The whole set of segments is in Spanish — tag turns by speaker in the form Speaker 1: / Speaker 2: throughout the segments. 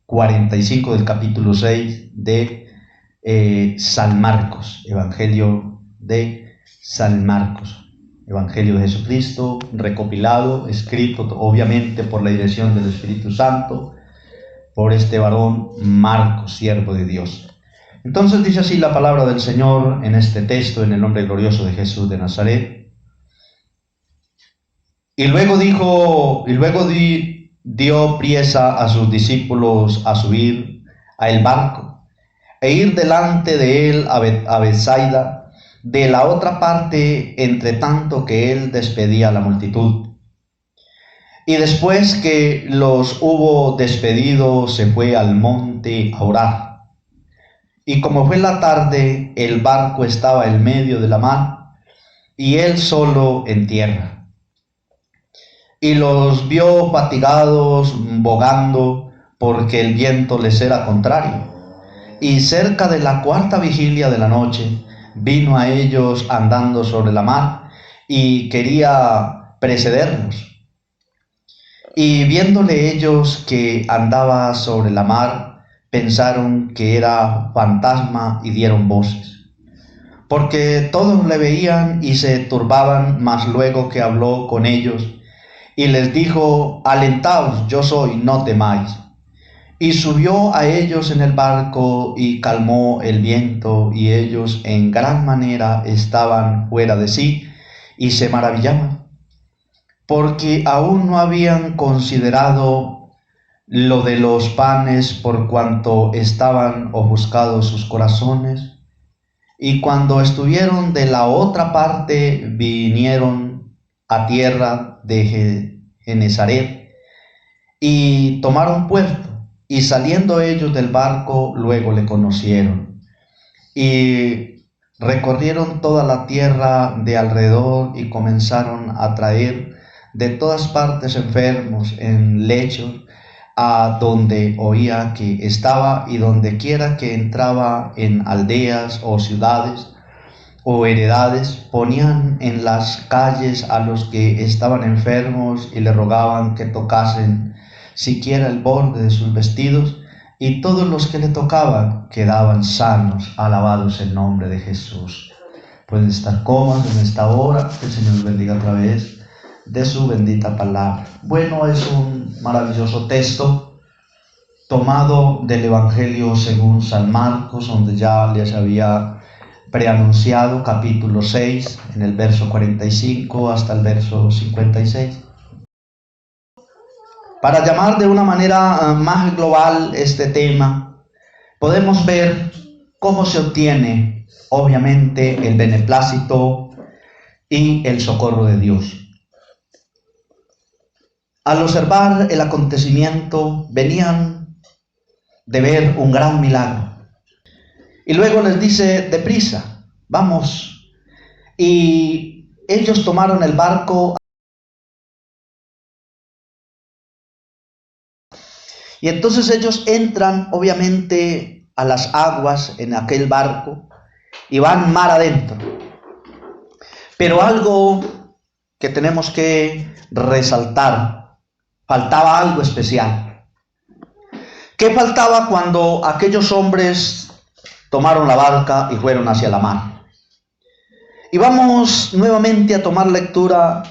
Speaker 1: 45 del capítulo 6 de San Marcos, Evangelio de San Marcos, Evangelio de Jesucristo, recopilado, escrito obviamente por la dirección del Espíritu Santo, por este varón Marcos, siervo de Dios. Entonces dice así la palabra del Señor en este texto, en el nombre glorioso de Jesús de Nazaret. Y luego dio priesa a sus discípulos a subir a el barco e ir delante de él a Betsaida, de la otra parte, entre tanto que él despedía a la multitud. Y después que los hubo despedido, se fue al monte a orar. Y como fue la tarde, el barco estaba en medio de la mar, y él solo en tierra. Y los vio fatigados, bogando, porque el viento les era contrario. Y cerca de la cuarta vigilia de la noche, vino a ellos andando sobre la mar, y quería precederlos. Y viéndole ellos que andaba sobre la mar, pensaron que era fantasma y dieron voces, porque todos le veían y se turbaban. Mas luego que habló con ellos y les dijo: alentaos, yo soy, no temáis. Y subió a ellos en el barco y calmó el viento, y ellos en gran manera estaban fuera de sí y se maravillaban, porque aún no habían considerado lo de los panes, por cuanto estaban ofuscados sus corazones. Y cuando estuvieron de la otra parte, vinieron a tierra de Genezaret y tomaron puerto. Y saliendo ellos del barco, luego le conocieron. Y recorrieron toda la tierra de alrededor y comenzaron a traer de todas partes enfermos en lechos, a donde oía que estaba, y donde quiera que entraba, en aldeas o ciudades o heredades, ponían en las calles a los que estaban enfermos y le rogaban que tocasen siquiera el borde de sus vestidos, y todos los que le tocaban quedaban sanos. Alabados el nombre de Jesús. Pueden estar cómodos en esta hora. Que el Señor bendiga a través de su bendita palabra. Bueno, es un maravilloso texto tomado del Evangelio según San Marcos, donde ya les había preanunciado, capítulo 6, en el verso 45 hasta el verso 56. Para llamar de una manera más global este tema, podemos ver cómo se obtiene, obviamente, el beneplácito y el socorro de Dios. Al observar el acontecimiento, venían de ver un gran milagro. Y luego les dice: deprisa, vamos. Y ellos tomaron el barco. Y entonces ellos entran, obviamente, a las aguas en aquel barco y van mar adentro. Pero algo que tenemos que resaltar: faltaba algo especial. ¿Qué faltaba cuando aquellos hombres tomaron la barca y fueron hacia la mar? Y vamos nuevamente a tomar lectura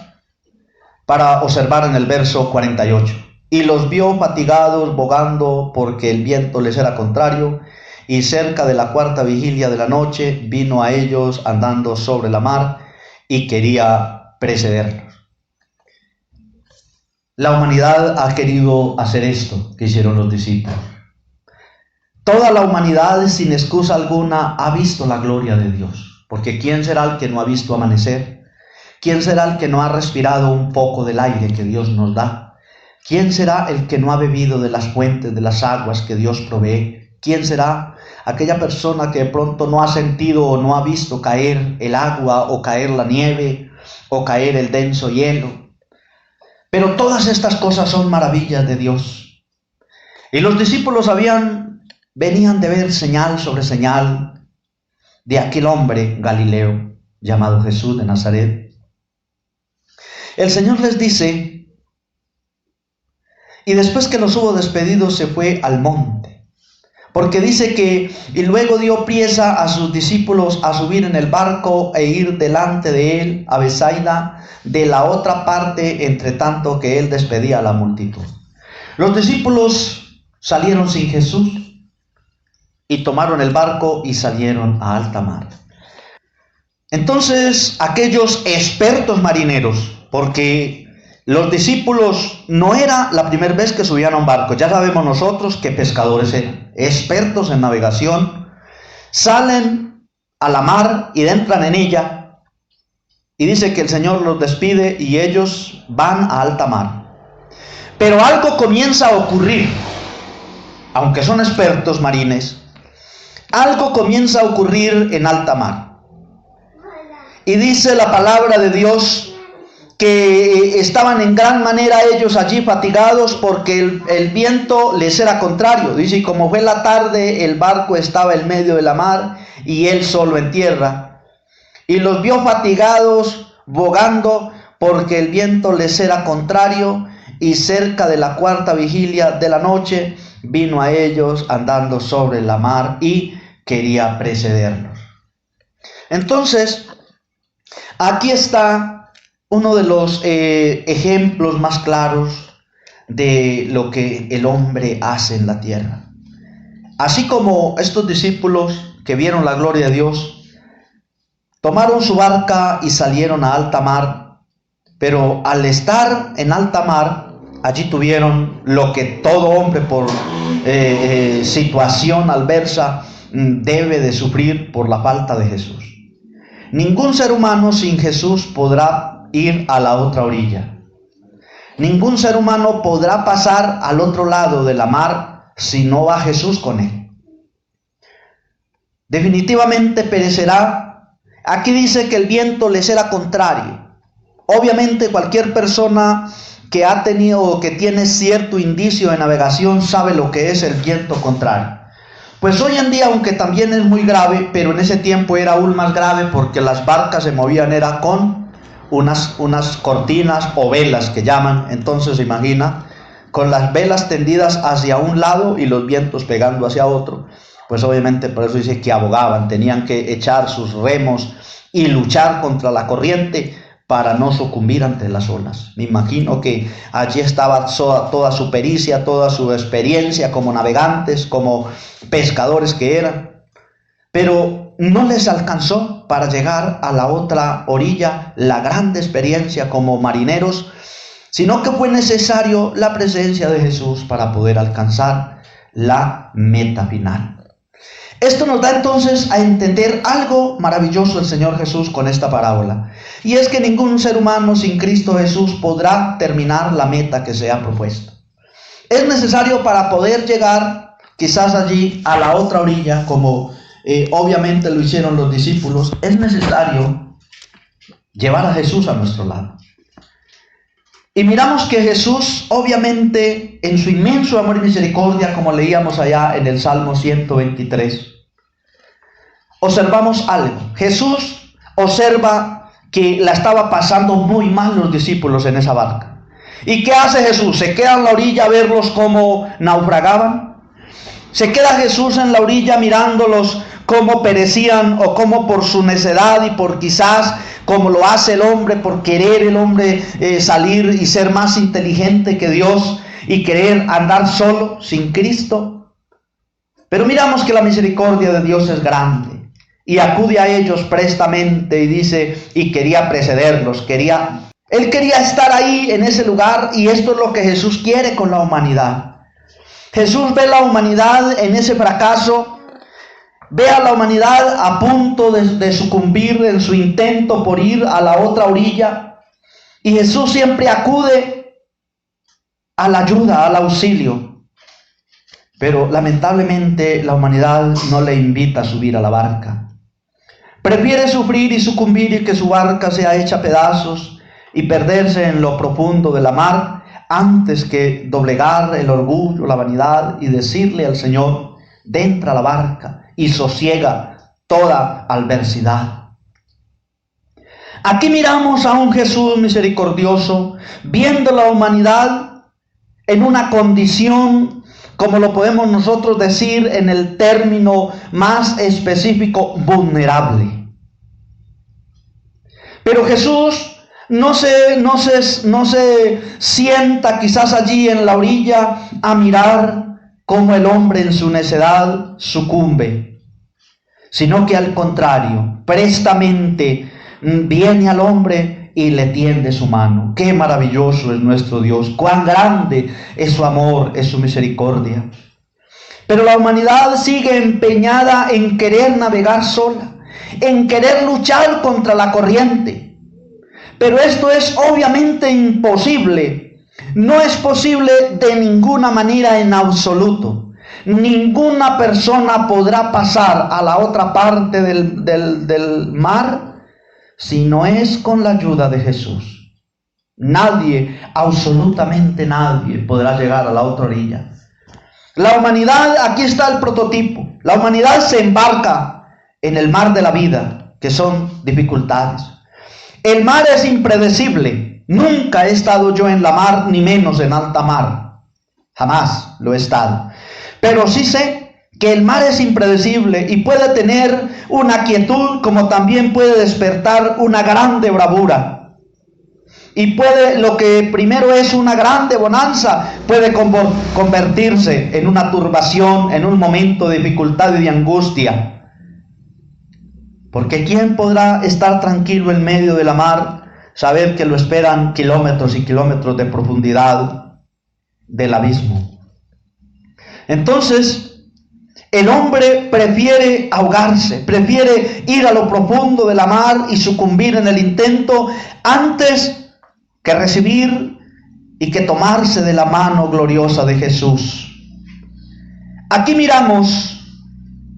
Speaker 1: para observar en el verso 48. Y los vio fatigados, bogando, porque el viento les era contrario, y cerca de la cuarta vigilia de la noche vino a ellos andando sobre la mar y quería precederlos. La humanidad ha querido hacer esto que hicieron los discípulos. Toda la humanidad, sin excusa alguna, ha visto la gloria de Dios. Porque ¿quién será el que no ha visto amanecer? ¿Quién será el que no ha respirado un poco del aire que Dios nos da? ¿Quién será el que no ha bebido de las fuentes, de las aguas que Dios provee? ¿Quién será aquella persona que de pronto no ha sentido o no ha visto caer el agua, o caer la nieve, o caer el denso hielo? Pero todas estas cosas son maravillas de Dios. Y los discípulos venían de ver señal sobre señal de aquel hombre Galileo llamado Jesús de Nazaret. El Señor les dice: Y después que los hubo despedido, se fue al monte. Porque dice que, y luego dio priesa a sus discípulos a subir en el barco e ir delante de él a Betsaida, de la otra parte, entre tanto que él despedía a la multitud. Los discípulos salieron sin Jesús y tomaron el barco y salieron a alta mar. Entonces aquellos expertos marineros, porque los discípulos no era la primera vez que subían a un barco, ya sabemos nosotros que pescadores eran, expertos en navegación, salen a la mar y entran en ella, y dice que el Señor los despide y ellos van a alta mar. Pero algo comienza a ocurrir, aunque son expertos marines, algo comienza a ocurrir en alta mar. Y dice la palabra de Dios que estaban en gran manera ellos allí fatigados porque el viento les era contrario. Dice, y como fue la tarde, el barco estaba en medio de la mar y él solo en tierra. Y los vio fatigados, bogando, porque el viento les era contrario, y cerca de la cuarta vigilia de la noche vino a ellos andando sobre la mar y quería precederlos. Entonces, aquí está uno de los ejemplos más claros de lo que el hombre hace en la tierra. Así como estos discípulos que vieron la gloria de Dios, tomaron su barca y salieron a alta mar, pero al estar en alta mar, allí tuvieron lo que todo hombre por situación adversa debe de sufrir por la falta de Jesús. Ningún ser humano sin Jesús podrá ir a la otra orilla. Ningún ser humano podrá pasar al otro lado de la mar si no va Jesús con él. Definitivamente perecerá. Aquí dice que el viento les era contrario. Obviamente cualquier persona que ha tenido o que tiene cierto indicio de navegación sabe lo que es el viento contrario. Pues hoy en día, aunque también es muy grave, pero en ese tiempo era aún más grave porque las barcas se movían era con unas cortinas o velas que llaman. Entonces se imagina, con las velas tendidas hacia un lado y los vientos pegando hacia otro. Pues obviamente por eso dice que abogaban, tenían que echar sus remos y luchar contra la corriente para no sucumbir ante las olas. Me imagino que allí estaba toda su pericia, toda su experiencia como navegantes, como pescadores que eran. Pero no les alcanzó para llegar a la otra orilla la grande experiencia como marineros, sino que fue necesario la presencia de Jesús para poder alcanzar la meta final. Esto nos da entonces a entender algo maravilloso el Señor Jesús con esta parábola. Y es que ningún ser humano sin Cristo Jesús podrá terminar la meta que se ha propuesto. Es necesario para poder llegar quizás allí a la otra orilla, como obviamente lo hicieron los discípulos, es necesario llevar a Jesús a nuestro lado. Y miramos que Jesús, obviamente, en su inmenso amor y misericordia, como leíamos allá en el Salmo 123, observamos algo. Jesús observa que la estaba pasando muy mal los discípulos en esa barca. ¿Y qué hace Jesús? ¿Se queda en la orilla a verlos cómo naufragaban? ¿Se queda Jesús en la orilla mirándolos cómo perecían o cómo por su necedad y por quizás como lo hace el hombre, por querer el hombre salir y ser más inteligente que Dios y querer andar solo sin Cristo? Pero miramos que la misericordia de Dios es grande y acude a ellos prestamente y dice, y quería precederlos, Él quería estar ahí en ese lugar, y esto es lo que Jesús quiere con la humanidad. Jesús ve la humanidad en ese fracaso, ve a la humanidad a punto de sucumbir en su intento por ir a la otra orilla, y Jesús siempre acude a la ayuda, al auxilio. Pero lamentablemente la humanidad no le invita a subir a la barca. Prefiere sufrir y sucumbir y que su barca sea hecha pedazos y perderse en lo profundo de la mar, antes que doblegar el orgullo, la vanidad y decirle al Señor, entra a la barca y sosiega toda adversidad. Aquí miramos a un Jesús misericordioso, viendo la humanidad en una condición, como lo podemos nosotros decir en el término más específico, vulnerable. Pero Jesús no se sienta quizás allí en la orilla a mirar cómo el hombre en su necedad sucumbe, sino que al contrario, prestamente viene al hombre y le tiende su mano. Qué maravilloso es nuestro Dios, cuán grande es su amor, es su misericordia. Pero la humanidad sigue empeñada en querer navegar sola, en querer luchar contra la corriente. Pero esto es obviamente imposible. No es posible de ninguna manera en absoluto. Ninguna persona podrá pasar a la otra parte del mar si no es con la ayuda de Jesús. Nadie, absolutamente nadie, podrá llegar a la otra orilla. La humanidad, aquí está el prototipo. La humanidad se embarca en el mar de la vida, que son dificultades. El mar es impredecible. Nunca he estado yo en la mar, ni menos en alta mar. Jamás lo he estado. Pero sí sé que el mar es impredecible y puede tener una quietud, como también puede despertar una grande bravura. Y puede, lo que primero es una grande bonanza, puede convertirse en una turbación, en un momento de dificultad y de angustia. Porque ¿quién podrá estar tranquilo en medio de la mar, saber que lo esperan kilómetros y kilómetros de profundidad del abismo? Entonces, el hombre prefiere ahogarse, prefiere ir a lo profundo de la mar y sucumbir en el intento antes que recibir y que tomarse de la mano gloriosa de Jesús. Aquí miramos,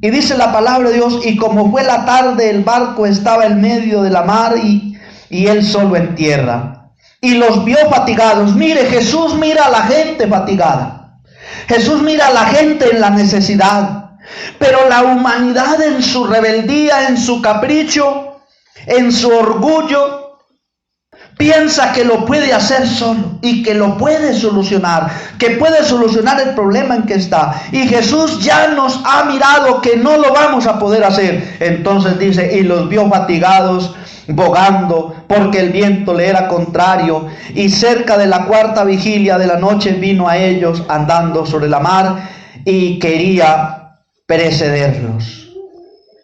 Speaker 1: y dice la palabra de Dios, y como fue la tarde, el barco estaba en medio de la mar y él solo en tierra. Y los vio fatigados. Mire, Jesús mira a la gente fatigada. Jesús mira a la gente en la necesidad. Pero la humanidad en su rebeldía, en su capricho, en su orgullo, piensa que lo puede hacer solo y que lo puede solucionar, que puede solucionar el problema en que está. Y Jesús ya nos ha mirado que no lo vamos a poder hacer. Entonces dice, y los vio fatigados, bogando, porque el viento le era contrario. Y cerca de la cuarta vigilia de la noche vino a ellos andando sobre la mar y quería precederlos.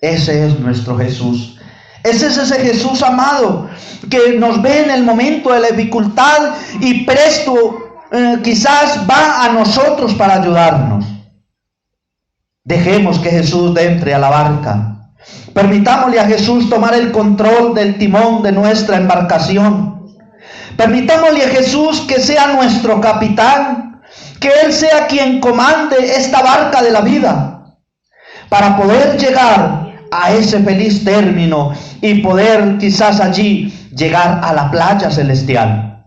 Speaker 1: Ese es nuestro Jesús. Ese es ese Jesús amado que nos ve en el momento de la dificultad y presto quizás va a nosotros para ayudarnos. Dejemos que Jesús entre a la barca. Permitámosle a Jesús tomar el control del timón de nuestra embarcación. Permitámosle a Jesús que sea nuestro capitán, que Él sea quien comande esta barca de la vida, para poder llegar a ese feliz término y poder quizás allí llegar a la playa celestial.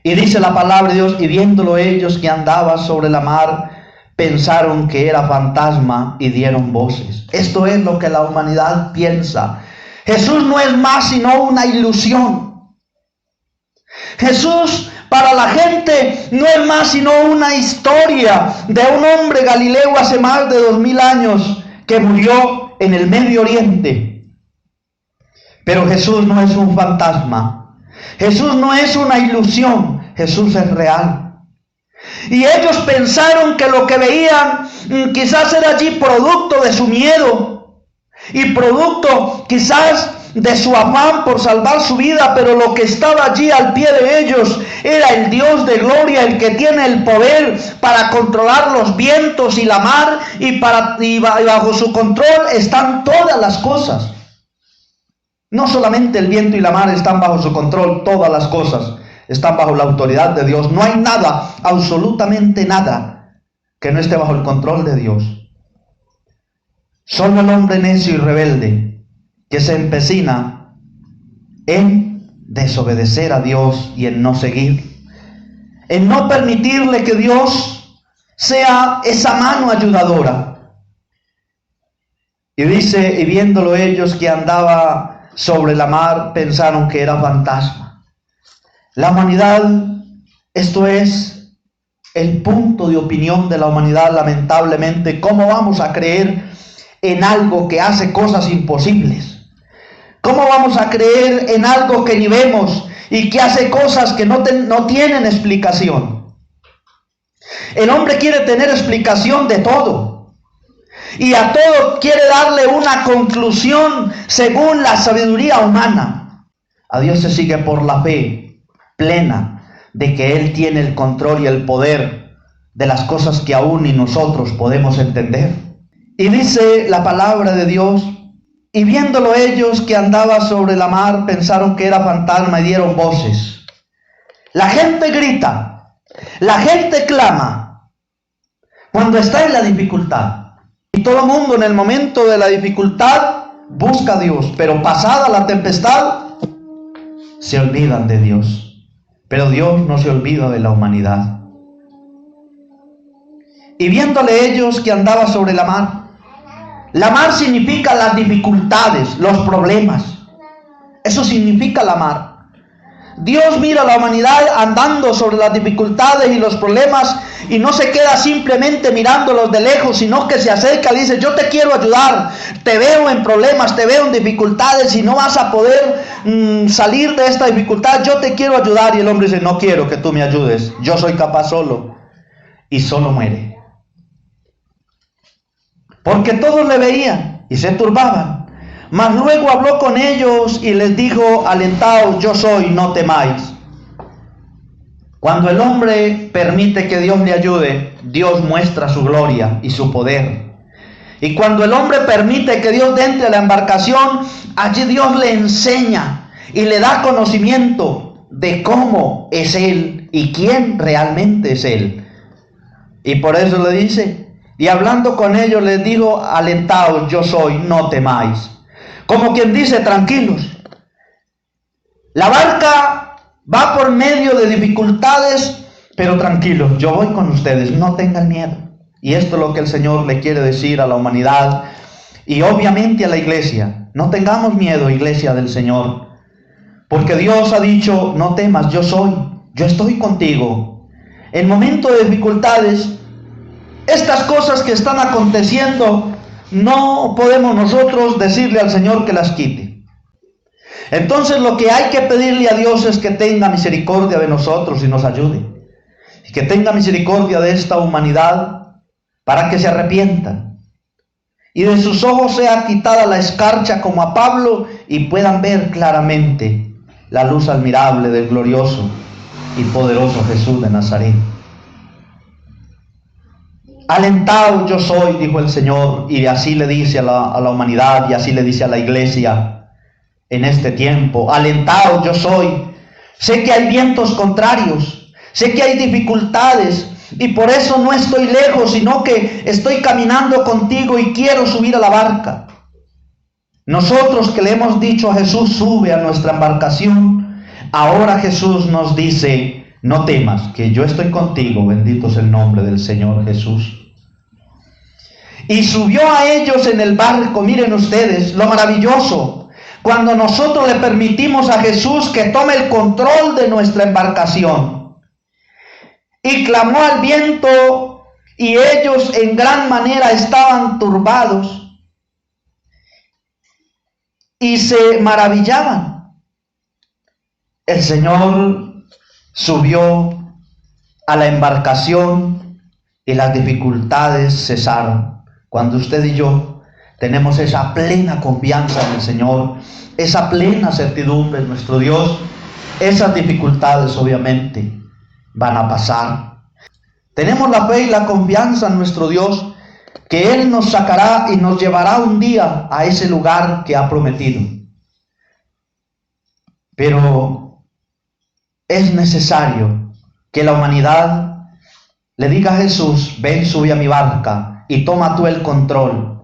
Speaker 1: Y dice la palabra de Dios, y viéndolo ellos que andaba sobre la mar, pensaron que era fantasma y dieron voces. Esto es lo que la humanidad piensa. Jesús no es más sino una ilusión. Jesús para la gente no es más sino una historia de un hombre galileo hace más de 2000 años que murió en el Medio Oriente. Pero Jesús no es un fantasma. Jesús no es una ilusión. Jesús es real. Y ellos pensaron que lo que veían quizás era allí producto de su miedo y producto quizás de su afán por salvar su vida, pero lo que estaba allí al pie de ellos era el Dios de gloria, el que tiene el poder para controlar los vientos y la mar, y bajo su control están todas las cosas. No solamente el viento y la mar están bajo su control, todas las cosas están bajo la autoridad de Dios. No hay nada, absolutamente nada, que no esté bajo el control de Dios. Solo el hombre necio y rebelde que se empecina en desobedecer a Dios y en no seguir, en no permitirle que Dios sea esa mano ayudadora. Y dice, y viéndolo ellos que andaba sobre la mar, pensaron que era fantasma. La humanidad Esto es el punto de opinión de la humanidad, lamentablemente. ¿Cómo vamos a creer en algo que hace cosas imposibles? ¿Cómo vamos a creer en algo que ni vemos y que hace cosas que no tienen explicación? El hombre quiere tener explicación de todo y a todo quiere darle una conclusión según la sabiduría humana. A Dios se sigue por la fe plena de que Él tiene el control y el poder de las cosas que aún ni nosotros podemos entender. Y dice la palabra de Dios: y viéndolo ellos que andaba sobre la mar, pensaron que era fantasma y dieron voces. La gente grita, la gente clama cuando está en la dificultad. Y todo el mundo en el momento de la dificultad busca a Dios, pero pasada la tempestad se olvidan de Dios. Pero Dios no se olvida de la humanidad. Y viéndole ellos que andaba sobre la mar significa las dificultades, los problemas. Eso significa la mar. Dios mira a la humanidad andando sobre las dificultades y los problemas y no se queda simplemente mirándolos de lejos, sino que se acerca y dice: yo te quiero ayudar, te veo en problemas, te veo en dificultades y no vas a poder salir de esta dificultad, yo te quiero ayudar. Y el hombre dice: no quiero que tú me ayudes, yo soy capaz solo. Y solo muere. Porque todos le veían y se turbaban. Mas luego habló con ellos y les dijo: alentaos, yo soy, no temáis. Cuando el hombre permite que Dios le ayude, Dios muestra su gloria y su poder. Y cuando el hombre permite que Dios entre a la embarcación, allí Dios le enseña y le da conocimiento de cómo es Él y quién realmente es Él. Y por eso le dice: y hablando con ellos les dijo: alentaos, yo soy, no temáis. Como quien dice: tranquilos. La barca va por medio de dificultades, pero tranquilos, yo voy con ustedes, no tengan miedo. Y esto es lo que el Señor le quiere decir a la humanidad y obviamente a la iglesia. No tengamos miedo, iglesia del Señor, porque Dios ha dicho: no temas, yo soy, yo estoy contigo. En momentos de dificultades, estas cosas que están aconteciendo, no podemos nosotros decirle al Señor que las quite. Entonces lo que hay que pedirle a Dios es que tenga misericordia de nosotros y nos ayude. Y que tenga misericordia de esta humanidad para que se arrepientan. Y de sus ojos sea quitada la escarcha como a Pablo y puedan ver claramente la luz admirable del glorioso y poderoso Jesús de Nazaret. Alentaos, yo soy, dijo el Señor, y así le dice a la humanidad y así le dice a la iglesia en este tiempo: alentaos, yo soy. Sé que hay vientos contrarios, sé que hay dificultades y por eso no estoy lejos, sino que estoy caminando contigo y quiero subir a la barca. Nosotros que le hemos dicho a Jesús: sube a nuestra embarcación, ahora Jesús nos dice: no temas, que yo estoy contigo. Bendito es el nombre del Señor Jesús. Y subió a ellos en el barco. Miren ustedes lo maravilloso, cuando nosotros le permitimos a Jesús que tome el control de nuestra embarcación. Y clamó al viento, y ellos en gran manera estaban turbados y se maravillaban. El Señor subió a la embarcación y las dificultades cesaron. Cuando usted y yo tenemos esa plena confianza en el Señor, esa plena certidumbre en nuestro Dios, esas dificultades obviamente van a pasar. Tenemos la fe y la confianza en nuestro Dios, que Él nos sacará y nos llevará un día a ese lugar que ha prometido. Pero es necesario que la humanidad le diga a Jesús: ven, sube a mi barca y toma tú el control.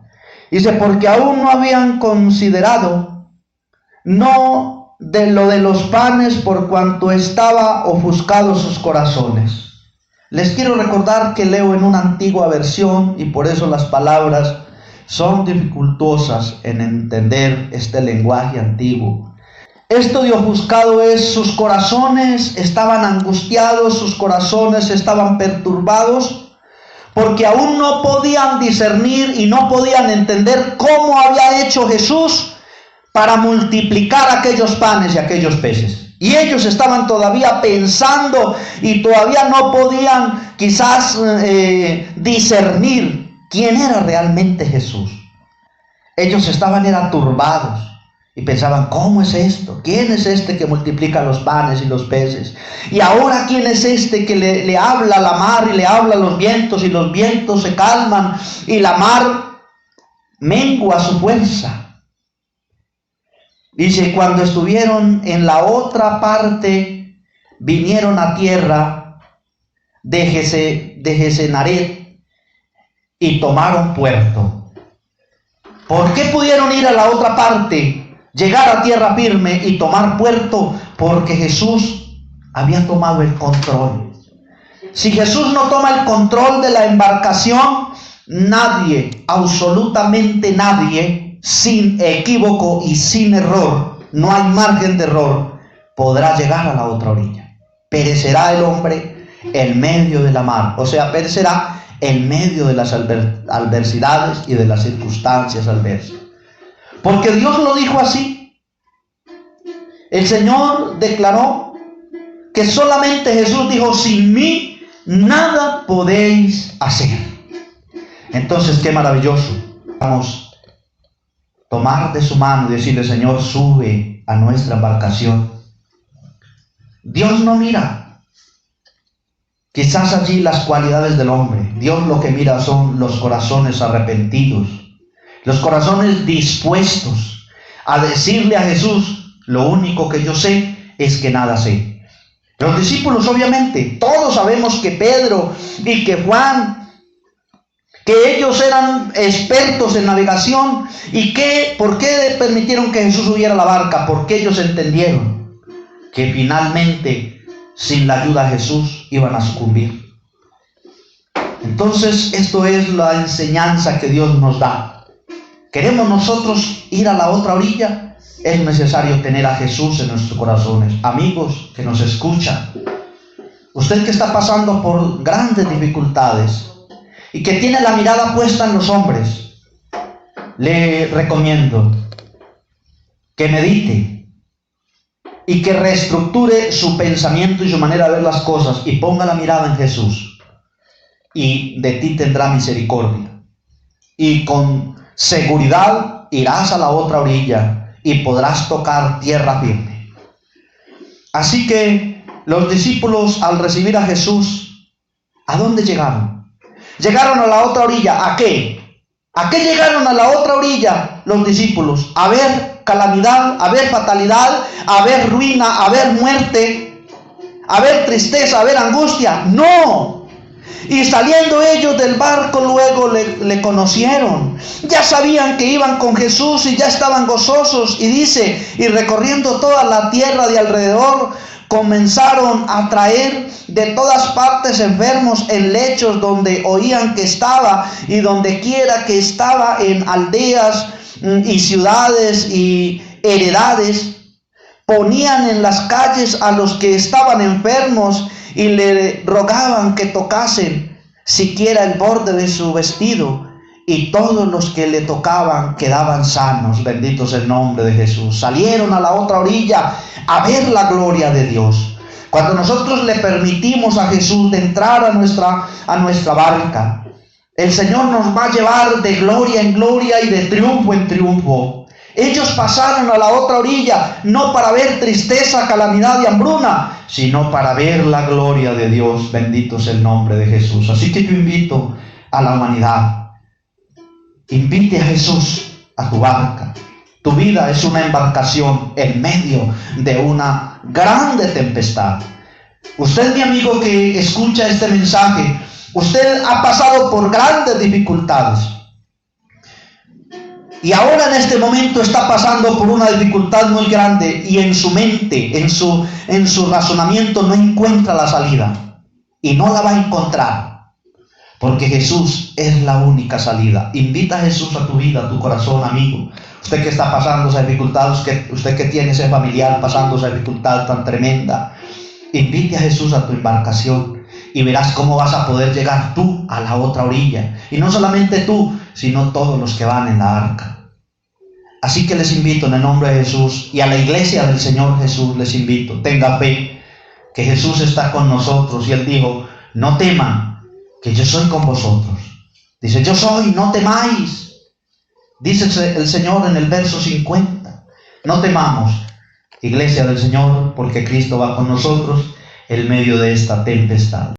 Speaker 1: Dice: porque aún no habían considerado no de lo de los panes, por cuanto estaba ofuscados sus corazones. Les quiero recordar que leo en una antigua versión y por eso las palabras son dificultosas en entender este lenguaje antiguo. Esto de ofuscado es, sus corazones estaban angustiados, sus corazones estaban perturbados, porque aún no podían discernir y no podían entender cómo había hecho Jesús para multiplicar aquellos panes y aquellos peces. Y ellos estaban todavía pensando y todavía no podían quizás discernir quién era realmente Jesús. Ellos estaban turbados y pensaban, ¿cómo es esto? ¿Quién es este que multiplica los panes y los peces? Y ahora, ¿quién es este que le habla a la mar y le habla a los vientos, y los vientos se calman y la mar mengua su fuerza? Dice, cuando estuvieron en la otra parte, vinieron a tierra de Gesenaret y tomaron puerto. ¿Por qué pudieron ir a la otra parte? Llegar a tierra firme y tomar puerto, porque Jesús había tomado el control. Si Jesús no toma el control de la embarcación, nadie, absolutamente nadie, sin equívoco y sin error, no hay margen de error, podrá llegar a la otra orilla. Perecerá el hombre en medio de la mar, o sea, perecerá en medio de las adversidades y de las circunstancias adversas. Porque Dios lo dijo así. El Señor declaró que solamente Jesús dijo, sin mí nada podéis hacer. Entonces, qué maravilloso. Vamos a tomar de su mano y decirle, Señor, sube a nuestra embarcación. Dios no mira quizás allí las cualidades del hombre. Dios lo que mira son los corazones arrepentidos, los corazones dispuestos a decirle a Jesús, lo único que yo sé es que nada sé. Los discípulos, obviamente, todos sabemos que Pedro y que Juan, que ellos eran expertos en navegación, y que, ¿por qué permitieron que Jesús subiera a la barca? Porque ellos entendieron que finalmente, sin la ayuda de Jesús, iban a sucumbir. Entonces, esto es la enseñanza que Dios nos da. ¿Queremos nosotros ir a la otra orilla? Es necesario tener a Jesús en nuestros corazones. Amigos que nos escuchan, usted que está pasando por grandes dificultades y que tiene la mirada puesta en los hombres, le recomiendo que medite y que reestructure su pensamiento y su manera de ver las cosas y ponga la mirada en Jesús, y de ti tendrá misericordia, y con seguridad irás a la otra orilla y podrás tocar tierra firme. Así que los discípulos, al recibir a Jesús, ¿a dónde llegaron? Llegaron a la otra orilla. ¿A qué? ¿A qué llegaron a la otra orilla los discípulos? ¿A ver calamidad, a ver fatalidad, a ver ruina, a ver muerte, a ver tristeza, a ver angustia? ¡No! Y saliendo ellos del barco, luego le conocieron. Ya sabían que iban con Jesús y ya estaban gozosos. Y dice, y recorriendo toda la tierra de alrededor, comenzaron a traer de todas partes enfermos en lechos donde oían que estaba, y donde quiera que estaba, en aldeas y ciudades y heredades. Ponían en las calles a los que estaban enfermos y le rogaban que tocasen siquiera el borde de su vestido, y todos los que le tocaban quedaban sanos. Bendito sea el nombre de Jesús. Salieron a la otra orilla a ver la gloria de Dios. Cuando nosotros le permitimos a Jesús de entrar a nuestra barca, el Señor nos va a llevar de gloria en gloria y de triunfo en triunfo. Ellos pasaron a la otra orilla no para ver tristeza, calamidad y hambruna, sino para ver la gloria de Dios. Bendito sea el nombre de Jesús. Así que yo invito a la humanidad, invite a Jesús a tu barca. Tu vida es una embarcación en medio de una grande tempestad. Usted, mi amigo que escucha este mensaje, usted ha pasado por grandes dificultades. Y ahora en este momento está pasando por una dificultad muy grande, y en su mente, en su razonamiento no encuentra la salida. Y no la va a encontrar, porque Jesús es la única salida. Invita a Jesús a tu vida, a tu corazón, amigo. Usted que está pasando esa dificultad, usted que tiene ese familiar pasando esa dificultad tan tremenda, invite a Jesús a tu embarcación y verás cómo vas a poder llegar tú a la otra orilla. Y no solamente tú, sino todos los que van en la arca. Así que les invito en el nombre de Jesús y a la iglesia del Señor Jesús les invito, tenga fe que Jesús está con nosotros. Y Él dijo, no teman, que yo soy con vosotros. Dice, yo soy, no temáis. Dice el Señor en el verso 50, no temamos, iglesia del Señor, porque Cristo va con nosotros en medio de esta tempestad.